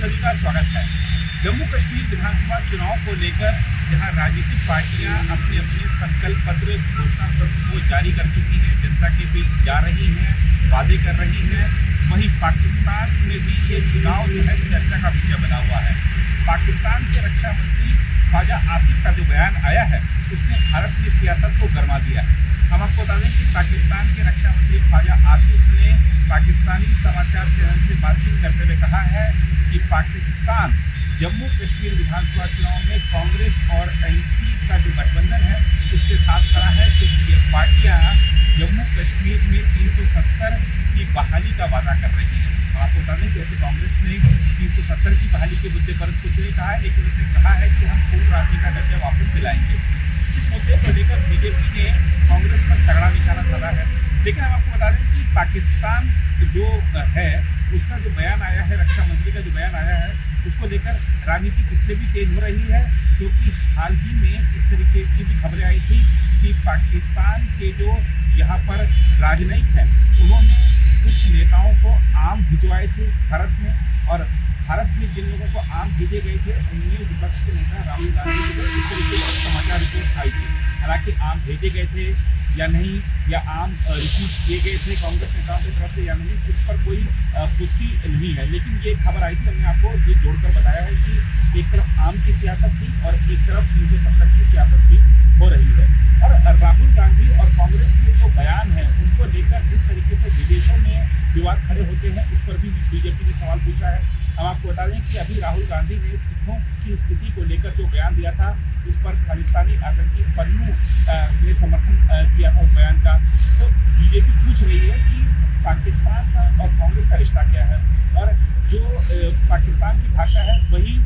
सभी का स्वागत है। जम्मू कश्मीर विधानसभा चुनाव को लेकर जहां राजनीतिक पार्टियां अपने अपने संकल्प पत्र घोषणा पत्र को जारी कर चुकी हैं, जनता के बीच जा रही हैं, वादे कर रही हैं, वहीं पाकिस्तान में भी ये चुनाव जो है चर्चा का विषय बना हुआ है। पाकिस्तान के रक्षा मंत्री ख्वाजा आसिफ का जो बयान आया है उसने भारत की सियासत को गरमा दिया है। हम आपको बता दें कि पाकिस्तान के रक्षा मंत्री ख्वाजा आसिफ ने पाकिस्तानी समाचार चैनल से बातचीत करते हुए कहा है कि पाकिस्तान जम्मू कश्मीर विधानसभा चुनाव में कांग्रेस और एनसी का जो गठबंधन है उसके साथ खड़ा है, क्योंकि ये पार्टियां जम्मू कश्मीर में 370 की बहाली का वादा कर रही हैं। हम आपको बता दें कि जैसे कांग्रेस ने 370 की बहाली के मुद्दे पर कुछ नहीं कहा है, लेकिन उसने कहा है कि हम पूर्ण राज्य का दर्जा वापस दिलाएंगे। इस मुद्दे को लेकर बीजेपी ने कांग्रेस पर तगड़ा निशाना साधा है। लेकिन हम आपको बता दें कि पाकिस्तान जो है उसका जो बयान आया है, रक्षा मंत्री का जो बयान आया है, उसको लेकर राजनीति इसलिए भी तेज हो रही है क्योंकि हाल ही में इस तरीके की भी खबरें आई थी कि पाकिस्तान के जो यहाँ पर राजनयिक हैं उन्होंने कुछ नेताओं को आम भिजवाए थे भारत में, और भारत में जिन लोगों को आम भेजे गए थे उनमें विपक्ष के नेता राहुल गांधी को इस तरीके की समाचार रिपोर्ट आई थी। हालांकि आम भेजे गए थे या नहीं, या आम रिसीव किए गए थे कांग्रेस नेताओं की तरफ से या नहीं, इस पर कोई पुष्टि नहीं है। लेकिन ये खबर आई थी, हमने आपको ये जोड़कर बताया है कि एक तरफ आम की सियासत थी और एक तरफ 370 की सियासत भी हो रही है। और राहुल गांधी और कांग्रेस के जो बयान हैं उनको लेकर जिस तरीके से विदेशों में विवाद खड़े होते हैं उस पर भी बीजेपी ने सवाल पूछा है। हम आपको बता दें कि अभी राहुल गांधी ने सिखों की स्थिति को लेकर जो बयान दिया था उस पर खालिस्तानी आतंकी पन्नू ने समर्थन किया था उस बयान का। तो बीजेपी पूछ रही है कि पाकिस्तान का और कांग्रेस का रिश्ता क्या है, और जो पाकिस्तान की भाषा है वही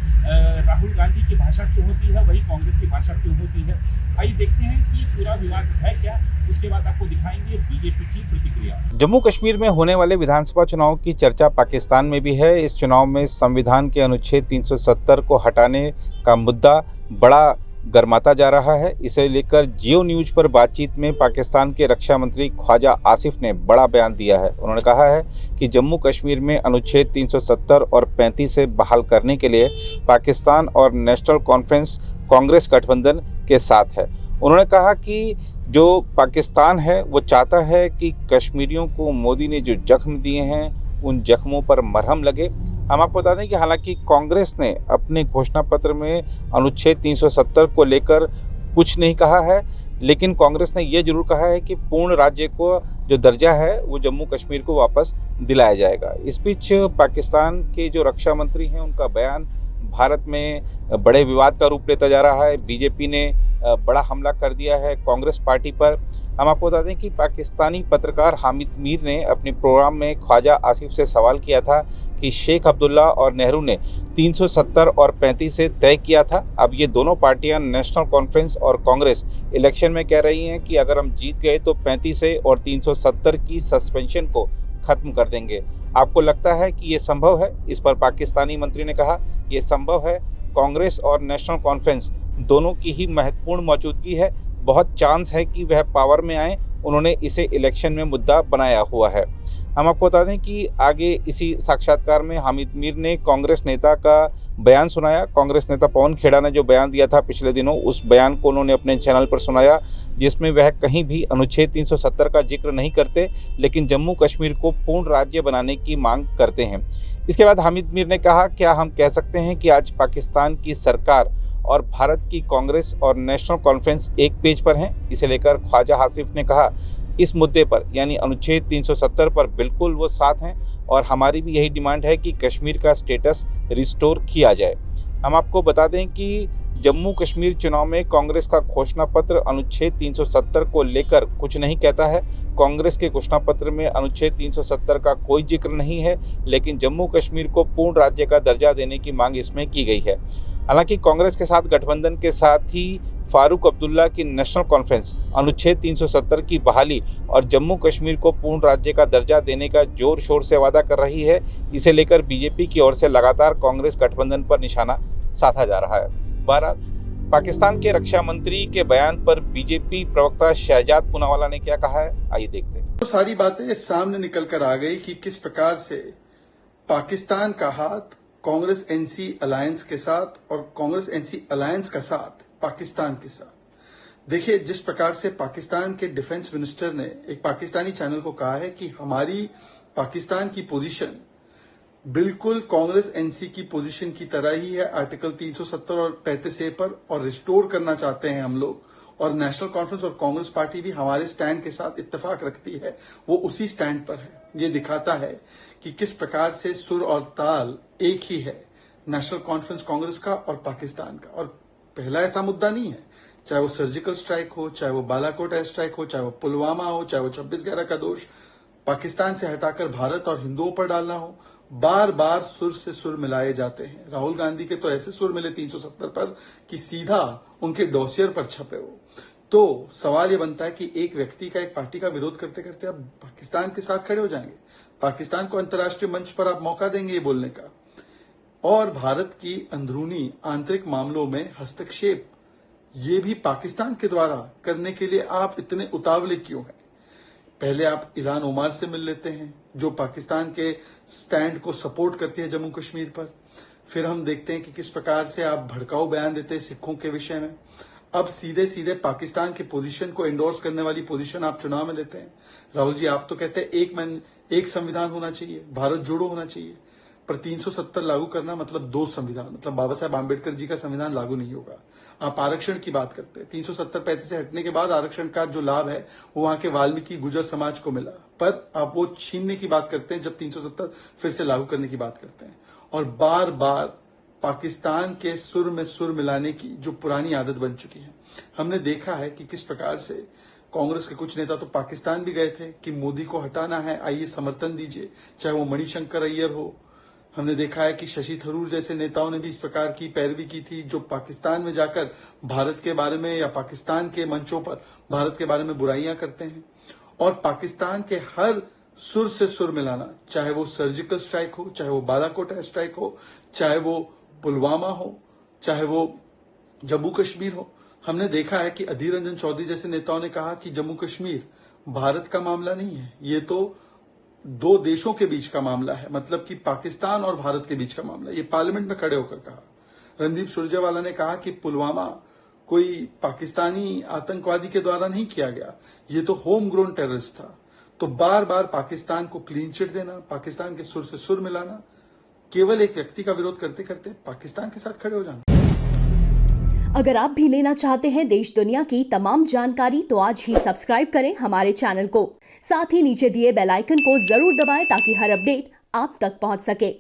राहुल गांधी की भाषा क्यों होती है, वही कांग्रेस की भाषा क्यों होती है। आइए देखते हैं कि पूरा विवाद है क्या, उसके बाद आपको दिखाएंगे बीजेपी की प्रतिक्रिया। जम्मू कश्मीर में होने वाले विधानसभा चुनाव की चर्चा पाकिस्तान में भी है। इस चुनाव में संविधान के अनुच्छेद 370 को हटाने का मुद्दा बड़ा गरमाता जा रहा है। इसे लेकर जियो न्यूज पर बातचीत में पाकिस्तान के रक्षा मंत्री ख्वाजा आसिफ ने बड़ा बयान दिया है। उन्होंने कहा है कि जम्मू कश्मीर में अनुच्छेद 370 और 35 से बहाल करने के लिए पाकिस्तान और नेशनल कॉन्फ्रेंस कांग्रेस गठबंधन के साथ है। उन्होंने कहा कि जो पाकिस्तान है वो चाहता है कि कश्मीरियों को मोदी ने जो जख्म दिए हैं उन जख्मों पर मरहम लगे। हम आपको बता दें कि हालांकि कांग्रेस ने अपने घोषणा पत्र में अनुच्छेद 370 को लेकर कुछ नहीं कहा है, लेकिन कांग्रेस ने यह जरूर कहा है कि पूर्ण राज्य को जो दर्जा है वो जम्मू कश्मीर को वापस दिलाया जाएगा। इस बीच पाकिस्तान के जो रक्षा मंत्री हैं उनका बयान भारत में बड़े विवाद का रूप लेता जा रहा है। बीजेपी ने बड़ा हमला कर दिया है कांग्रेस पार्टी पर। हम आपको बता दें कि पाकिस्तानी पत्रकार हामिद मीर ने अपने प्रोग्राम में ख्वाजा आसिफ से सवाल किया था कि शेख अब्दुल्ला और नेहरू ने 370 और 35 से तय किया था। अब ये दोनों पार्टियां नेशनल कॉन्फ्रेंस और कांग्रेस इलेक्शन में कह रही हैं कि अगर हम जीत गए तो 35 से और 370 की सस्पेंशन को खत्म कर देंगे। आपको लगता है कि ये संभव है? इस पर पाकिस्तानी मंत्री ने कहा ये संभव है। कांग्रेस और नेशनल कॉन्फ्रेंस दोनों की ही महत्वपूर्ण मौजूदगी है, बहुत चांस है कि वह पावर में आए। उन्होंने इसे इलेक्शन में मुद्दा बनाया हुआ है। हम आपको बता दें कि आगे इसी साक्षात्कार में हामिद मीर ने कांग्रेस नेता का बयान सुनाया। कांग्रेस नेता पवन खेड़ा ने जो बयान दिया था पिछले दिनों, उस बयान को उन्होंने अपने चैनल पर सुनाया, जिसमें वह कहीं भी अनुच्छेद 370 का जिक्र नहीं करते, लेकिन जम्मू कश्मीर को पूर्ण राज्य बनाने की मांग करते हैं। इसके बाद हामिद मीर ने कहा, क्या हम कह सकते हैं कि आज पाकिस्तान की सरकार और भारत की कांग्रेस और नेशनल कॉन्फ्रेंस एक पेज पर हैं? इसे लेकर ख्वाजा आसिफ ने कहा इस मुद्दे पर यानी अनुच्छेद 370 पर बिल्कुल वो साथ हैं, और हमारी भी यही डिमांड है कि कश्मीर का स्टेटस रिस्टोर किया जाए। हम आपको बता दें कि जम्मू कश्मीर चुनाव में कांग्रेस का घोषणा पत्र अनुच्छेद 370 को लेकर कुछ नहीं कहता है। कांग्रेस के घोषणा पत्र में अनुच्छेद 370 का कोई जिक्र नहीं है, लेकिन जम्मू कश्मीर को पूर्ण राज्य का दर्जा देने की मांग इसमें की गई है। हालांकि कांग्रेस के साथ गठबंधन के साथ ही फारूक अब्दुल्ला की नेशनल कॉन्फ्रेंस अनुच्छेद 370 की बहाली और जम्मू कश्मीर को पूर्ण राज्य का दर्जा देने का जोर शोर से वादा कर रही है। इसे लेकर बीजेपी की ओर से लगातार कांग्रेस गठबंधन पर निशाना साधा जा रहा है। बहरहाल पाकिस्तान के रक्षा मंत्री के बयान पर बीजेपी प्रवक्ता शहजाद पूनावाला ने क्या कहा है, आइए देखते हैं। तो सारी बातें सामने निकल कर आ गई कि किस प्रकार से पाकिस्तान का हाथ कांग्रेस एनसी अलायंस के साथ और कांग्रेस एनसी अलायंस का साथ पाकिस्तान के साथ। देखिए, जिस प्रकार से पाकिस्तान के डिफेंस मिनिस्टर ने एक पाकिस्तानी चैनल को कहा है कि हमारी पाकिस्तान की पोजीशन बिल्कुल कांग्रेस एनसी की पोजीशन की तरह ही है, आर्टिकल 370 और 35A पर, और रिस्टोर करना चाहते हैं हम लोग। और नेशनल कॉन्फ्रेंस और कांग्रेस पार्टी भी हमारे स्टैंड के साथ इत्तेफाक रखती है, वो उसी स्टैंड पर है। ये दिखाता है कि किस प्रकार से सुर और ताल एक ही है, नेशनल कॉन्फ्रेंस कांग्रेस का और पाकिस्तान का। और पहला ऐसा मुद्दा नहीं है, चाहे वो सर्जिकल स्ट्राइक हो, चाहे वो बालाकोट एयर स्ट्राइक हो, चाहे वो पुलवामा हो, चाहे वो 26/11 का दोष पाकिस्तान से हटाकर भारत और हिंदुओं पर डालना हो, बार बार सुर से सुर मिलाए जाते हैं। राहुल गांधी के तो ऐसे सुर मिले 370 पर कि सीधा उनके डॉसियर पर छपे हो। तो सवाल ये बनता है कि एक व्यक्ति का, एक पार्टी का विरोध करते करते आप पाकिस्तान के साथ खड़े हो जाएंगे, पाकिस्तान को अंतर्राष्ट्रीय मंच पर आप मौका देंगे ये बोलने का, और भारत की अंदरूनी आंतरिक मामलों में हस्तक्षेप ये भी पाकिस्तान के द्वारा करने के लिए आप इतने उतावले क्यों हैं? पहले आप इल्हान ओमार से मिल लेते हैं, जो पाकिस्तान के स्टैंड को सपोर्ट करती है जम्मू कश्मीर पर। फिर हम देखते हैं कि किस प्रकार से आप भड़काऊ बयान देते हैं सिखों के विषय में। अब सीधे सीधे पाकिस्तान की पोजीशन को एंडोर्स करने वाली पोजीशन आप चुनाव में लेते हैं। राहुल जी, आप तो कहते हैं एक संविधान होना चाहिए, भारत जोड़ो होना चाहिए, पर 370 लागू करना मतलब 2 संविधान, मतलब बाबा साहेब आंबेडकर जी का संविधान लागू नहीं होगा। आप आरक्षण की बात करते हैं, 370-35 से हटने के बाद आरक्षण का जो लाभ है वो वहां के वाल्मीकि गुजर समाज को मिला, पर आप वो छीनने की बात करते हैं जब 370 फिर से लागू करने की बात करते हैं। और बार बार पाकिस्तान के सुर में सुर मिलाने की जो पुरानी आदत बन चुकी है। हमने देखा है कि किस प्रकार से कांग्रेस के कुछ नेता तो पाकिस्तान भी गए थे कि मोदी को हटाना है, आइए समर्थन दीजिए, चाहे वो मणिशंकर अय्यर हो। हमने देखा है कि शशि थरूर जैसे नेताओं ने भी इस प्रकार की पैरवी की थी, जो पाकिस्तान में जाकर भारत के बारे में या पाकिस्तान के मंचों पर भारत के बारे में बुराइयां करते हैं। और पाकिस्तान के हर सुर से सुर मिलाना, चाहे वो सर्जिकल स्ट्राइक हो, चाहे वो बालाकोट एयर स्ट्राइक हो, चाहे वो पुलवामा हो, चाहे वो जम्मू कश्मीर हो। हमने देखा है कि अधीर रंजन चौधरी जैसे नेताओं ने कहा कि जम्मू कश्मीर भारत का मामला नहीं है, ये तो 2 देशों के बीच का मामला है, मतलब कि पाकिस्तान और भारत के बीच का मामला। ये पार्लियामेंट में खड़े होकर कहा। रणदीप सुरजेवाला ने कहा कि पुलवामा कोई पाकिस्तानी आतंकवादी के द्वारा नहीं किया गया, ये तो होम ग्रोन टेररिस्ट था। तो बार बार पाकिस्तान को क्लीन चिट देना, पाकिस्तान के सुर से सुर मिलाना, केवल एक व्यक्ति का विरोध करते करते पाकिस्तान के साथ खड़े हो जाना। अगर आप भी लेना चाहते हैं देश दुनिया की तमाम जानकारी तो आज ही सब्सक्राइब करें हमारे चैनल को। साथ ही नीचे दिए बेल आइकन को जरूर दबाएं ताकि हर अपडेट आप तक पहुंच सके।